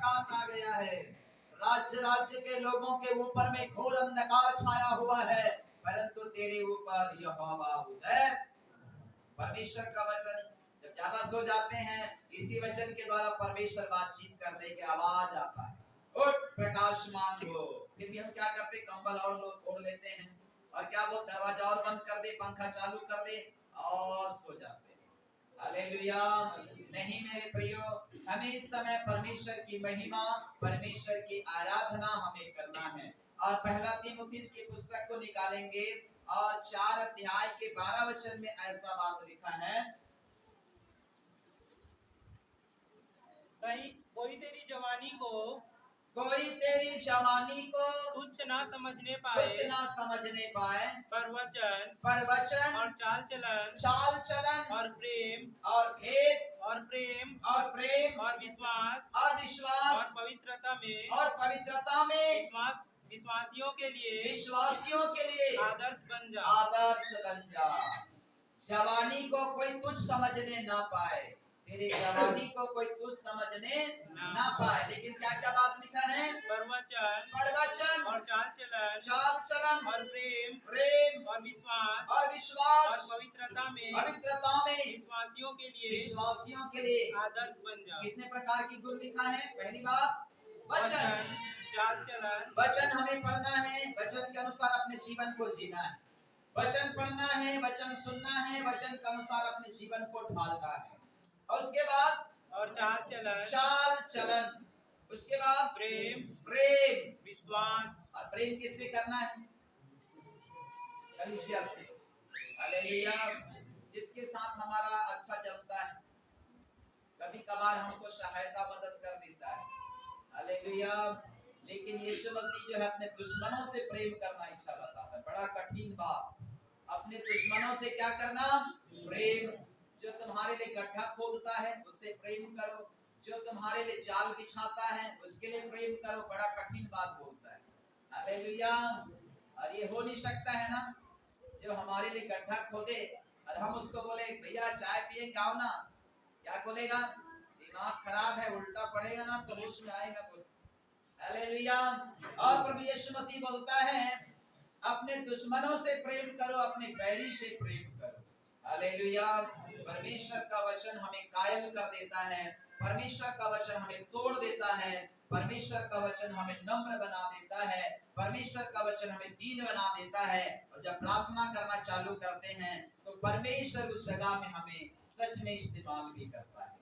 प्रकाश आ गया है। राज्य राज्य के लोगों के ऊपर में घोर अंधकार छाया हुआ है, परंतु तेरे ऊपर यहोवा उदय। परमेश्वर का वचन जब ज्यादा सो जाते हैं, इसी वचन के द्वारा परमेश्वर बातचीत करते के आवाज आता है, उठ प्रकाशमान हो। फिर भी हम क्या करते, कंबल और लोग ओढ़ लेते हैं और क्या वो दरवाजा और बंद कर दे, पंखा चालू कर दे और सो जाते हैं। हालेलुया। नहीं मेरे प्रियो, हमें इस समय परमेश्वर की महिमा, परमेश्वर की आराधना हमें करना है। और पहला तीमुथियुस की पुस्तक को निकालेंगे और 4 अध्याय के 12 वचन में ऐसा बात लिखा है, कहीं कोई तेरी जवानी को तुच्छ ना समझने पाए, पर वचन और चाल चलन और प्रेम और विश्वास और पवित्रता में विश्वासियों के लिए आदर्श बन जा। जवानी को कोई तुच्छ समझने ना पाए, तेरी जवानी को कोई तुच्छ समझने ना पाए, लेकिन क्या क्या बात लिखा है, पर वचन और चाल चलन और प्रेम और विश्वास और पवित्रता में विश्वासियों के लिए आदर्श बन जा। कितने प्रकार की गुण लिखा है। पहली बात वचन, चाल चलन। वचन हमें पढ़ना है, वचन के अनुसार अपने जीवन को जीना है, वचन पढ़ना है, वचन सुनना है, वचन के अनुसार अपने जीवन को ढालना है। और उसके बाद और चाल चलन, उसके बाद प्रेम विश्वास। और प्रेम किससे करना है, कलीसिया से। हालेलुया। जिसके साथ हमारा अच्छा जमता है, कभी कभार हमको सहायता मदद कर देता है। हालेलुया। लेकिन यीशु मसीह जो है अपने दुश्मनों से प्रेम करना ऐसा बताता है, बड़ा कठिन बात। अपने दुश्मनों से क्या करना, प्रेम। जो तुम्हारे लिए गड्ढा खोदता है उससे प्रेम करो, जो तुम्हारे लिए जाल बिछाता है उसके लिए प्रेम करो। बड़ा कठिन बात बोलता है। हालेलुया। और ये हो नहीं सकता है ना, जो हमारे लिए गड्ढा खोदे और हम उसको बोले भैया चाय पिएंगे आओ ना, क्या बोलेगा, दिमाग खराब है, उल्टा पड़ेगा ना तो होश में आएगा बोल। हालेलुया। और प्रभु यीशु मसीह बोलता है अपने दुश्मनों से प्रेम करो, अपने बैरी से प्रेम करो। हालेलुया। परमेश्वर का वचन हमें कायल कर देता है, परमेश्वर का वचन हमें तोड़ देता है, परमेश्वर का वचन हमें नम्र बना देता है, परमेश्वर का वचन हमें दीन बना देता है। और जब प्रार्थना करना चालू करते हैं तो परमेश्वर उस जगह में हमें सच में इस्तेमाल भी करता है।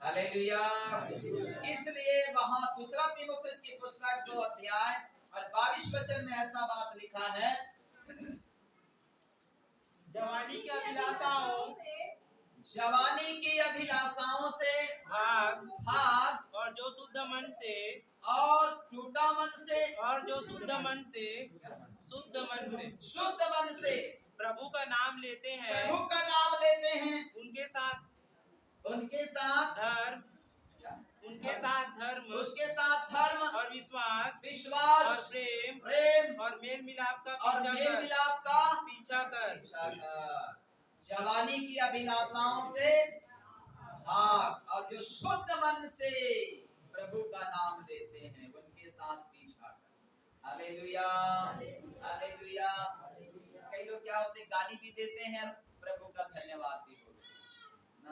हालेलुया। इसलिए वहां दूसरा तीमुथियुस की पुस्तक 2 अध्याय और 22 वचन में ऐसा बात लिखा है, जवानी की अभिलाषाओं से भाग और जो शुद्ध मन से प्रभु का नाम लेते हैं, उनके साथ धर्म और विश्वास और प्रेम और मेल मिलाप का पीछा कर। जवानी की अभिलाषाओं से भाग और जो शुद्ध मन से प्रभु का नाम लेते हैं उनके साथ पीछा कर। हालेलुया। हालेलुया। कई लोग क्या होते, गाली भी देते हैं, प्रभु का धन्यवाद भी बोलते हैं ना,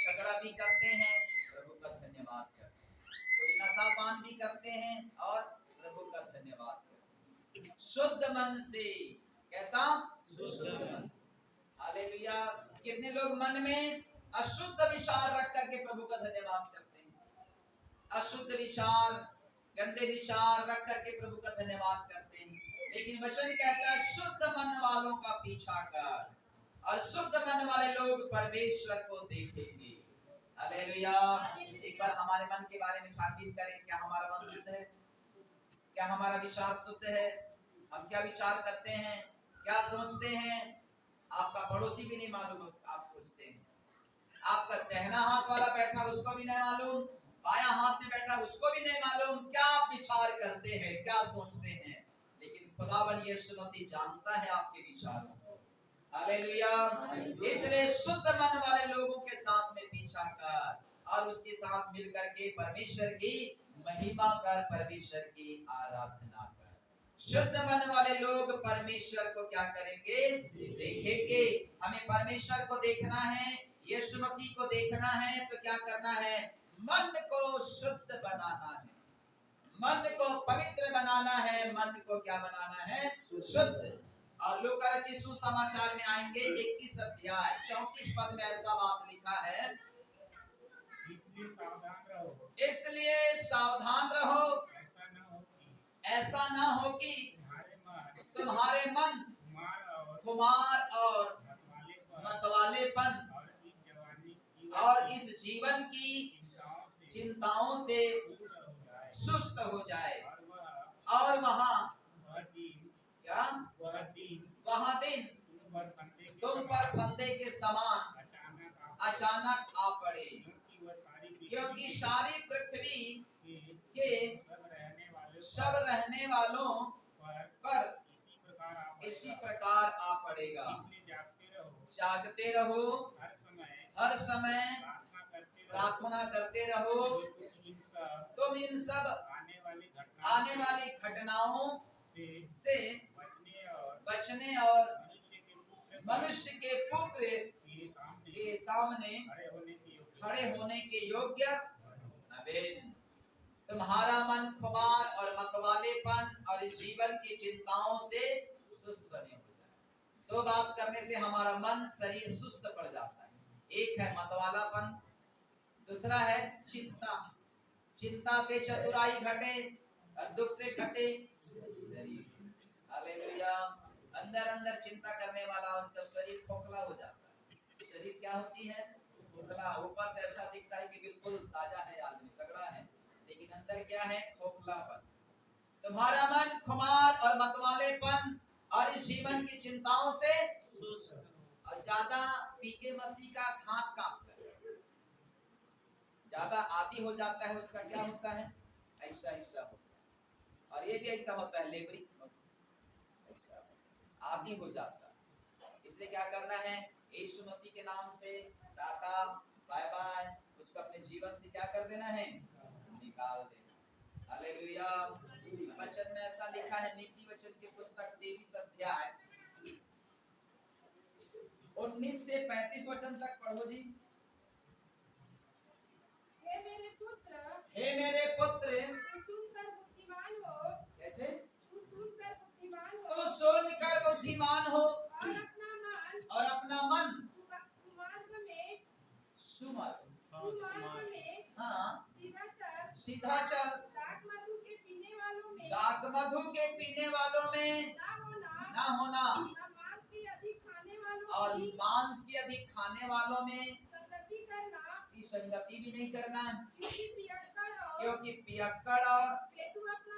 झगड़ा भी करते हैं, प्रभु का धन्यवाद करते हैं, कुछ नशापान भी करते हैं और प्रभु का धन्यवाद करते हैं, शुद्ध मन से। कैसा, शुद्ध मन। हालेलुया। कितने लोग मन में अशुद्ध विचार रख करके प्रभु का धन्यवाद करते हैं, अशुद्ध विचार, गंदे विचार रख करके प्रभु का धन्यवाद करते हैं। लेकिन वचन कहता है शुद्ध मन वालों का पीछा कर, और शुद्ध मन वाले लोग परमेश्वर को देखेंगे। हालेलुया। एक बार हमारे मन के बारे में छानबीन करें, क्या हमारा मन शुद्ध है, क्या हमारा विचार शुद्ध है, हम क्या विचार करते हैं, क्या सोचते हैं। आपका पड़ोसी भी नहीं मालूम आप सोचते हैं, आपका दाहिना हाथ वाला बैठा उसको भी नहीं मालूम, बायां हाथ में बैठा उसको भी नहीं मालूम क्या आप विचार करते हैं, क्या सोचते हैं। लेकिन खुदावन यीशु मसीह जानता है आपके विचारों को। हालेलुया। इसलिए शुद्ध मन वाले लोगों के साथ में पीछा कर और उसके साथ मिलकर के परमेश्वर की महिमा कर, परमेश्वर की आराधना कर। शुद्ध मन वाले लोग परमेश्वर को क्या करेंगे? देखेंगे। हमें परमेश्वर को देखना है, यीशु मसीह को देखना है, तो क्या करना है? मन को शुद्ध बनाना है, मन को पवित्र बनाना है, मन को क्या बनाना है? शुद्ध। और लूका रचित सुसमाचार में आएंगे 21 अध्याय 34 पद में ऐसा बात लिखा है, इसलिए सावधान रहो, ऐसा ना हो कि तुम्हारे मन खुमार और मतवालेपन और इस जीवन की चिंताओं से सुस्त हो जाए, और वहाँ दिन तुम पर फंदे के समान अचानक आ पड़े, क्योंकि सारी पृथ्वी के सब रहने वालों पर इसी प्रकार आ पड़ेगा। जागते रहो, हर समय प्रार्थना करते रहो, तुम इन सब आने वाली घटनाओं से बचने और मनुष्य के पुत्र के सामने खड़े होने के योग्य। आमीन। तुम्हारा मन खुमार और मतवालेपन और इस जीवन की चिंताओं से सुस्त बने हो जाए। दो बात करने से हमारा मन शरीर सुस्त पड़ जाता है। एक है मतवालापन, दूसरा है चिंता। चिंता से चतुराई घटे और दुख से घटे शरीर। हालेलुया। अंदर अंदर चिंता करने वाला उसका शरीर खोखला हो जाता है। शरीर क्या होती है? खोखला। ऊपर से ऐसा दिखता है कि बिल्कुल ताजा है, आदमी तगड़ा है, लेकिन अंदर क्या है? खोखलापन। तुम्हारा मन खुमार और मतवालेपन और इस जीवन की चिंताओं से और ज्यादा पी के मसीह का हाथ कांपता है, ज्यादा आदी हो जाता है, उसका क्या होता है? ऐसा ऐसा होता है। और ये भी ऐसा होता है, लेबरी ऐसा आदी हो जाता है। इसलिए क्या करना है? यीशु मसीह के नाम से टाटा बाय बाय, उसको अपने जीवन से क्या कर देना है? निकाल देना। हालेलुया। वचन में ऐसा लिखा है, नीति वचन की पुस्तक 23 अध्याय 19 से 35 वचन तक पढ़ो जी। हे मेरे पुत्र, सुनकर बुद्धिमान हो। कैसे? तू सुनकर बुद्धिमान हो। तो सुनकर बुद्धिमान हो और अपना मन सुमार्ग में हाँ सीधा चल। दाख मधु के पीने वालों में दाख मधु के पीने वालों में ना होना मांस की अधिक खाने वालों और की मांस की अधिक खाने वालों में संगति करना की संगति भी नहीं करना, क्योंकि पियक्कड़ और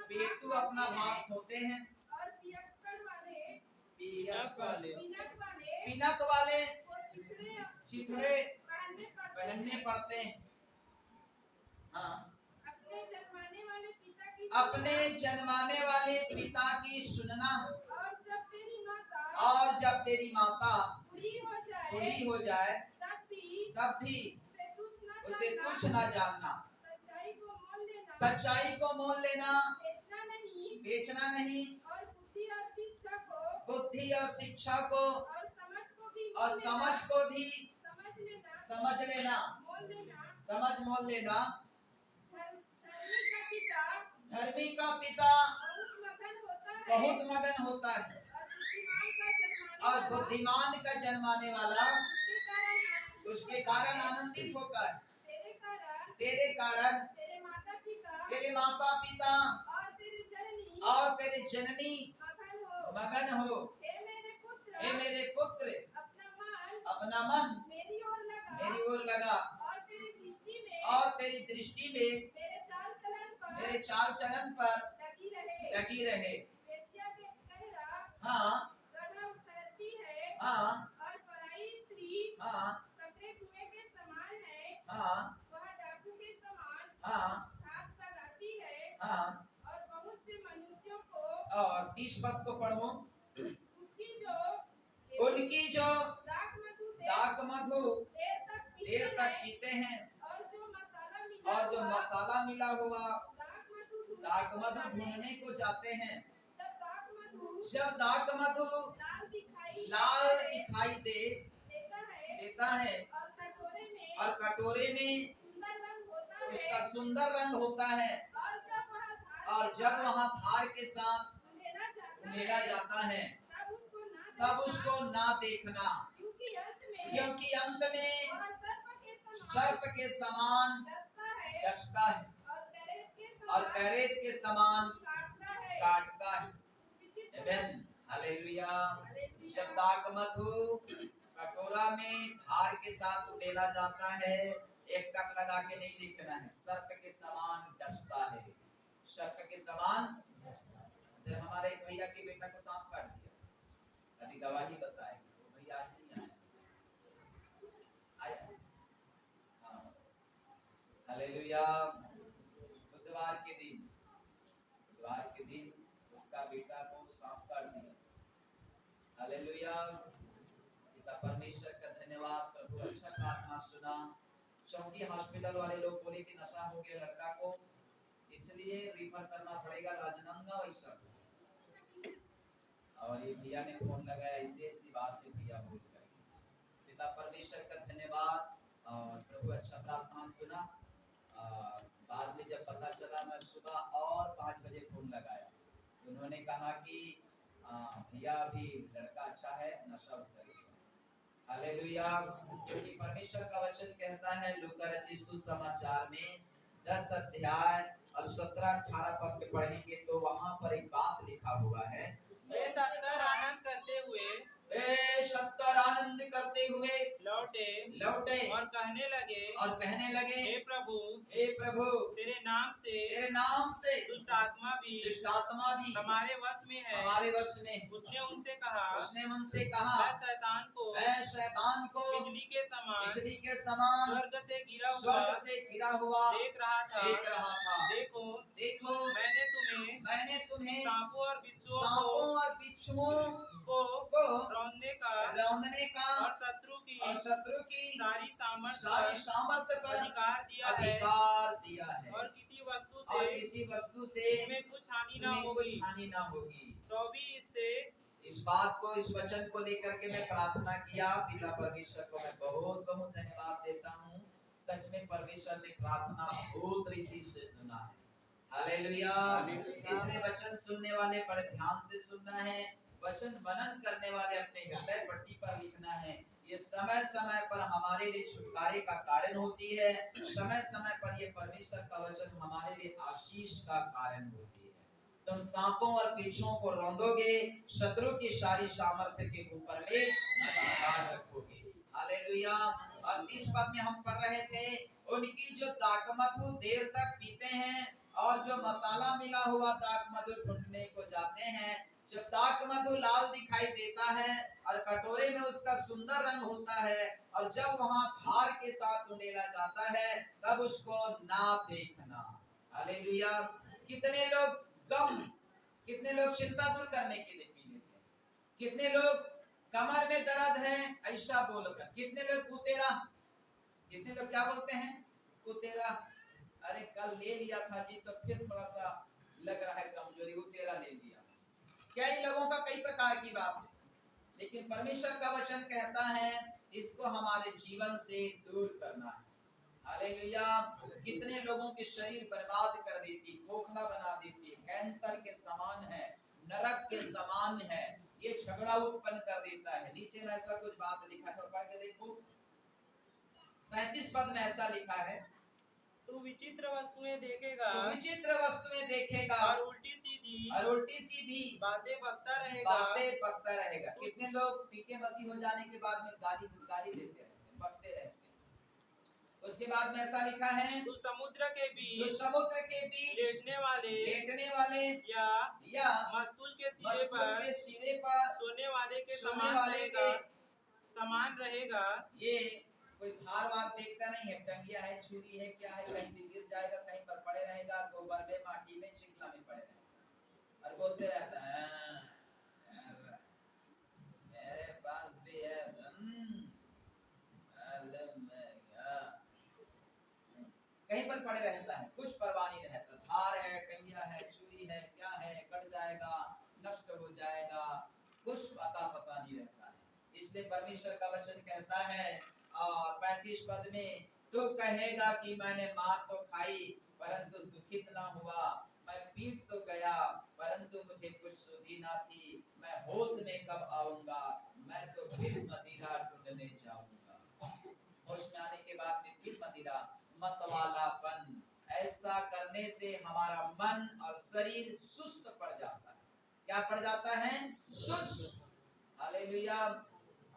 पेटू अपना भाग होते हैं और पियक्कड़ वाले पिनक वाले वो चिथड़े पहनने पड़ते हैं। हाँ, अपने जन्माने वाले पिता की सुनना, और जब तेरी माता बूढ़ी हो जाए तब भी उसे तुच्छ ना जानना, सच्चाई को मोल लेना, बेचना नहीं, बुद्धि और शिक्षा को और समझ को भी समझ लेना, मोल लेना। धर्मी का पिता बहुत मगन होता है और बुद्धिमान का जन्माने वाला उसके कारण आनंदित होता है। तेरे कारण तेरे माता पिता और तेरे जननी मगन हो। हे मेरे पुत्र, अपना मन मेरी ओर लगा और तेरी दृष्टि में मेरे चाल चलन पर लगी रहे। हाँ हाँ हाँ हाँ हाँ हाँ। और 30 पद को पढ़ो। उनकी जो दाख मधु देर तक पीते हैं और जो मसाला मिला हुआ दाक मधु दाक मधु ढूंढने को जाते हैं। जब दाक मधु जब दाक मधु लाल दिखाई देता है और कटोरे में उसका सुंदर रंग होता है, और जब वहाँ थार के साथ उंडेला जाता है तब उसको ना देखना, क्योंकि अंत में सर्प के समान डसता है और करेत के समान काटता है। आमीन, हालेलुया। जब दाक मधु कटोरा में धार के साथ उंडेला जाता है, एक टक लगा के नहीं देखना है, सर्प के समान डसता है, सर्प के समान। जब हमारे एक भैया के बेटा को सांप काट दिया, अभी गवाही बताए वो भैया आज नहीं आया। हाँ, हालेलुया। बुधवार के दिन उसका बेटा को सांप काट दिया। हालेलुया। पिता परमेश्वर का धन्यवाद, प्रभु अच्छा प्रार्थना सुना। चौकी हॉस्पिटल वाले लोग बोले कि नशा हो गया लड़का को, इसलिए रिफर करना पड़ेगा राजनांदगांव वैसा। और ये भैया ने फोन लगाया, ऐसी बात है भैया बोल कर। पिता परमेश्वर का धन्यवाद, और प्रभु अच्छा प्रार्थना सुना। बाद में जब पता चला, मैं सुबह और 5 बजे फोन लगाया, उन्होंने कहा कि भैया अभी लड़का अच्छा है, नशा उतर गया। हालेलुया। क्योंकि परमेश्वर का वचन कहता है लूका रचित सुसमाचार में 10 अध्याय और 17-18 पद में पढ़ेंगे तो वहां पर एक बात लिखा हुआ है। वे 70 आनंद करते हुए लौटे और कहने लगे, हे प्रभु तेरे नाम से दुष्ट आत्मा भी हमारे वश में है। उसने उनसे कहा, मैं शैतान को बिजली के समान स्वर्ग से गिरा हुआ देख रहा था। देखो मैंने तुम्हें सांपों और बिच्छुओं को रौंदने का और शत्रु की सारी सामर्थ्य पर अधिकार दिया है, और किसी वस्तु से तुम्हें कुछ हानि ना होगी। तो भी इस बात को, इस वचन को लेकर के मैं प्रार्थना किया। पिता परमेश्वर को मैं बहुत बहुत धन्यवाद देता हूँ। सच में परमेश्वर ने प्रार्थना बहुत रीति से सुना है। हालेलुया। इसलिए वचन सुनने वाले बड़े ध्यान से सुनना है, वचन मनन करने वाले अपने हृदय पट्टी पर लिखना है। ये समय समय पर हमारे लिए छुटकारे का कारण होती है, समय समय पर ये परमेश्वर का वचन हमारे लिए आशीष का कारण होती है। तुम सांपों और बिच्छुओं को रौंदोगे, शत्रु की सारी सामर्थ्य के ऊपर में अधिकार रखोगे। हालेलुया। और 30 पद में हम पढ़ रहे थे, उनकी जो दाक मधु देर तक पीते हैं और जो मसाला मिला हुआ दाक मधु ढूंढने को जाते हैं। जब दाक मधु लाल दिखाई देता है और कटोरे में उसका सुंदर रंग होता है, और जब वहां धार के साथ उंडेला जाता है तब उसको ना देखना। हालेलुया। कितने लोग गम, कितने लोग चिंता दूर करने के लिए पी लेते हैं, कितने लोग कमर में दर्द है ऐसा बोलकर, कितने लोग कुतेरा, कितने लोग क्या बोलते हैं कुतेरा, अरे कल ले लिया था जी तो फिर थोड़ा सा लग रहा है कमजोरी, कुतेरा ले लिया। कई लोगों का कई प्रकार की बात है, लेकिन परमेश्वर का वचन कहता है इसको हमारे जीवन से दूर करना है। हालेलुया। कितने लोगों के शरीर बर्बाद कर देती, खोखला बना देती, कैंसर के समान है, नरक के समान है, ये झगड़ा उत्पन्न कर देता है। नीचे में ऐसा कुछ बात लिखा है, पढ़ के देखो। 35 पद में ऐसा लिखा है, तू विचित्र वस्तुएं देखेगा और उल्टी सीधी बातें बकता रहेगा। कितने लोग पी के मसीह हो जाने के बाद में गाली देते रहते हैं, बकते रहते हैं। उसके बाद में ऐसा लिखा है, तू समुद्र के बीच लेटने वाले या मस्तूल के सिरे पर सोने वाले के समान रहेगा। ये कोई धार वार देखता नहीं है, टंगिया है, छुरी है, क्या है, कहीं भी गिर जाएगा, कहीं पर पड़े रहेगा, गोबर में, माटी में, चिकला में पड़े रहेगा और बोलते रहता है मेरे पास भी है धन। कहीं पर पड़े रहता है, कुछ परवाह नहीं रहता। धार है, कहिया है, चूड़ी है, क्या है, कट जाएगा, नष्ट हो जाएगा, कुछ पता नहीं रहता है। इसलिए परमेश्वर का वचन कहता है और 35 पद में, तो कहेगा कि मैंने मार तो खाई परंतु दुखित ना हुआ, मैं पीट तो गया परंतु मुझे कुछ सुधी ना थी, मैं होश में कब आऊंगा, मैं तो फिर मदिरा ढूंढने जाऊंगा। होश में आने के बाद में फिर मदिरा, मतवालापन, ऐसा करने से हमारा मन और शरीर सुस्त पड़ जाता है। क्या पड़ जाता है? सुस्त। हालेलुया।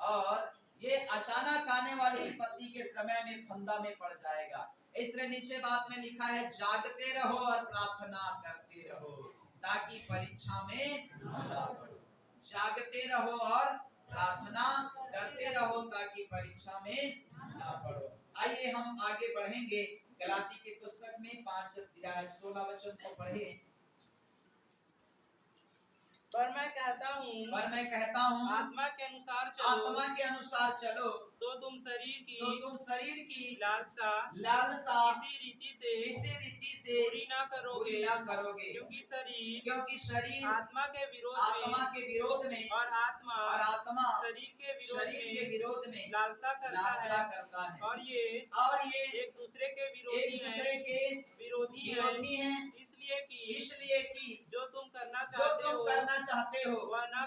और ये अचानक आने वाली विपत्ति के समय में फंदा में पड़ जाएगा। इसलिए नीचे बात में लिखा है, जागते रहो और प्रार्थना करते रहो ताकि परीक्षा में ना पड़ो। जागते रहो और प्रार्थना करते रहो ताकि परीक्षा में ना पड़ो। आइए हम आगे बढ़ेंगे। गलाती की पुस्तक में 5 अध्याय 16 वचन को पढ़े। पर मैं कहता हूँ आत्मा के अनुसार चलो, तो तुम शरीर की लालसा इसी रीति से पूरी ना करोगे, क्योंकि शरीर आत्मा के विरोध में और आत्मा शरीर के विरोध में लालसा करता है और ये एक दूसरे के विरोधी हैं, इसलिए कि जो तुम करना चाहते हो वह ना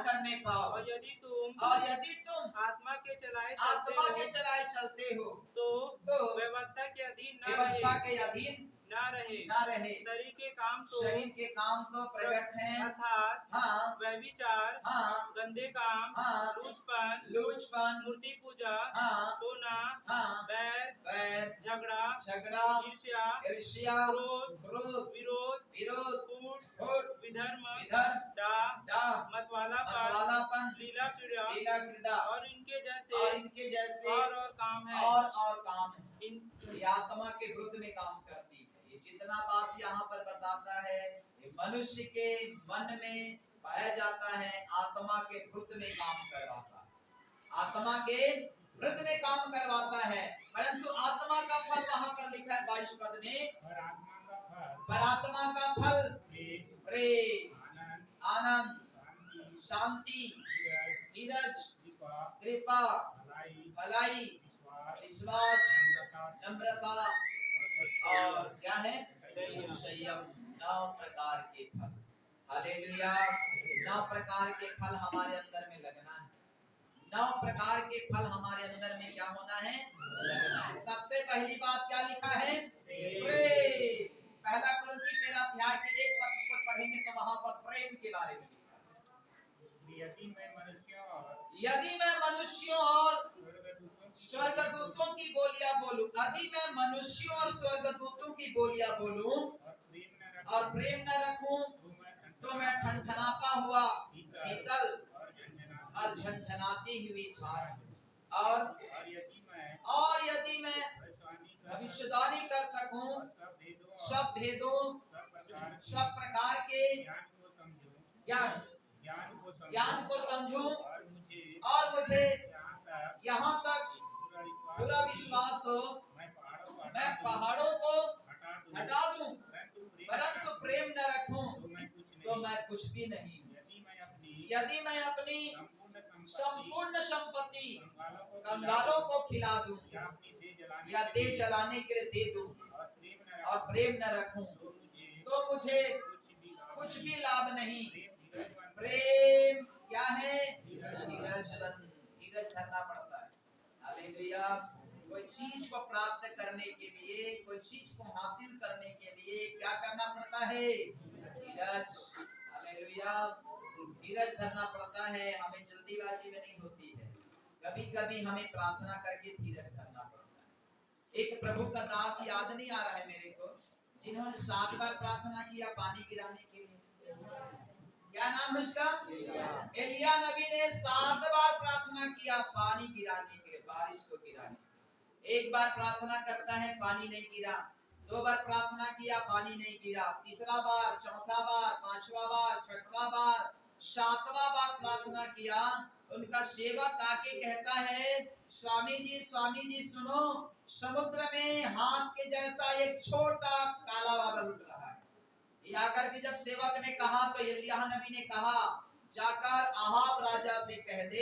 करने पाओ। और यदि तुम आत्मा के चलाए चलते हो तो व्यवस्था के अधीन ना रहे। शरीर के काम तो प्रकट हैं, अर्थात व्यभिचार, गंदे काम, लूचपन, मूर्ति पूजा, टोना, बैर, झगड़ा, ईर्ष्या, क्रोध, विरोध, फूट, विधर्म, डाह, मतवालापन, लीला क्रीड़ा और इनके जैसे और काम है। ये आत्मा के विरुद्ध में काम करती है। ये जितना बात यहाँ पर बताता है, ये मनुष्य के मन में पाया जाता है, आत्मा के विरुद्ध में काम करवाता है, आत्मा के विरुद्ध में काम करवाता है। परंतु आत्मा का फल वहां पर लिखा है 22 पद में, पर आत्मा का फल प्रेम, आनंद, शांति, धीरज, कृपा, भलाई, विश्वास, नम्रता और क्या है? संयम। 9 प्रकार के फल। हालेलुया। 9 प्रकार के फल हमारे अंदर में लगना है। 9 प्रकार के फल हमारे अंदर में क्या होना है? लगना है। सबसे पहली बात क्या लिखा है? प्रेम। पहला कुरिन्थी 13 अध्याय के 1 पद को पढ़ेंगे तो वहां पर प्रेम के बारे में लिखा है। यदि मैं मनुष्यों और स्वर्गदूतों की बोलियां बोलूं, यदि मैं मनुष्यों और स्वर्गदूतों की बोलियां बोलूं और प्रेम न रखूं, तो मैं ठनठनाता हुआ पीतल और झनझनाती हुई झाड़। और यदि मैं भविष्यवाणी कर सकूं, सब भेदों, सब प्रकार के ज्ञान को समझूं और मुझे यहाँ तक पूरा विश्वास हो, मैं पहाड़ों को हटा दूं, परंतु प्रेम न रखूं तो मैं कुछ भी नहीं। यदि मैं अपनी संपूर्ण संपत्ति कंगालों को खिला दूं या दे जलाने के लिए दे दूं और प्रेम न रखूं तो मुझे कुछ भी लाभ नहीं। प्रेम क्या है? धीरज धरना पड़ता है। हालेलुया। कोई चीज को प्राप्त करने के लिए, कोई चीज को हासिल करने के लिए क्या करना पड़ता है? धीरज। हालेलुया। धीरज धरना पड़ता है। हमें जल्दीबाजी में नहीं होती है। कभी कभी हमें प्रार्थना करके धीरज धरना पड़ता है। एक प्रभु का दास याद नहीं आ रहा है मेरे को, जिन्होंने 7 बार प्रार्थना किया पानी गिराने के लिए। क्या नाम है उसका? एलिया नबी ने 7 बार प्रार्थना किया पानी गिराने के लिए, बारिश को गिराने। एक बार प्रार्थना करता है, पानी नहीं गिरा। 2 बार प्रार्थना किया, पानी नहीं गिरा। तीसरा बार, चौथा बार, 5वां बार, 6वां बार, 7वां बार प्रार्थना किया। उनका सेवक आके कहता है, स्वामी जी सुनो, समुद्र में हाथ के जैसा एक छोटा काला बादल उठ रहा है। ये आकर के जब सेवक ने कहा तो एलिय्याह नबी ने कहा, जाकर अहाब राजा से कह दे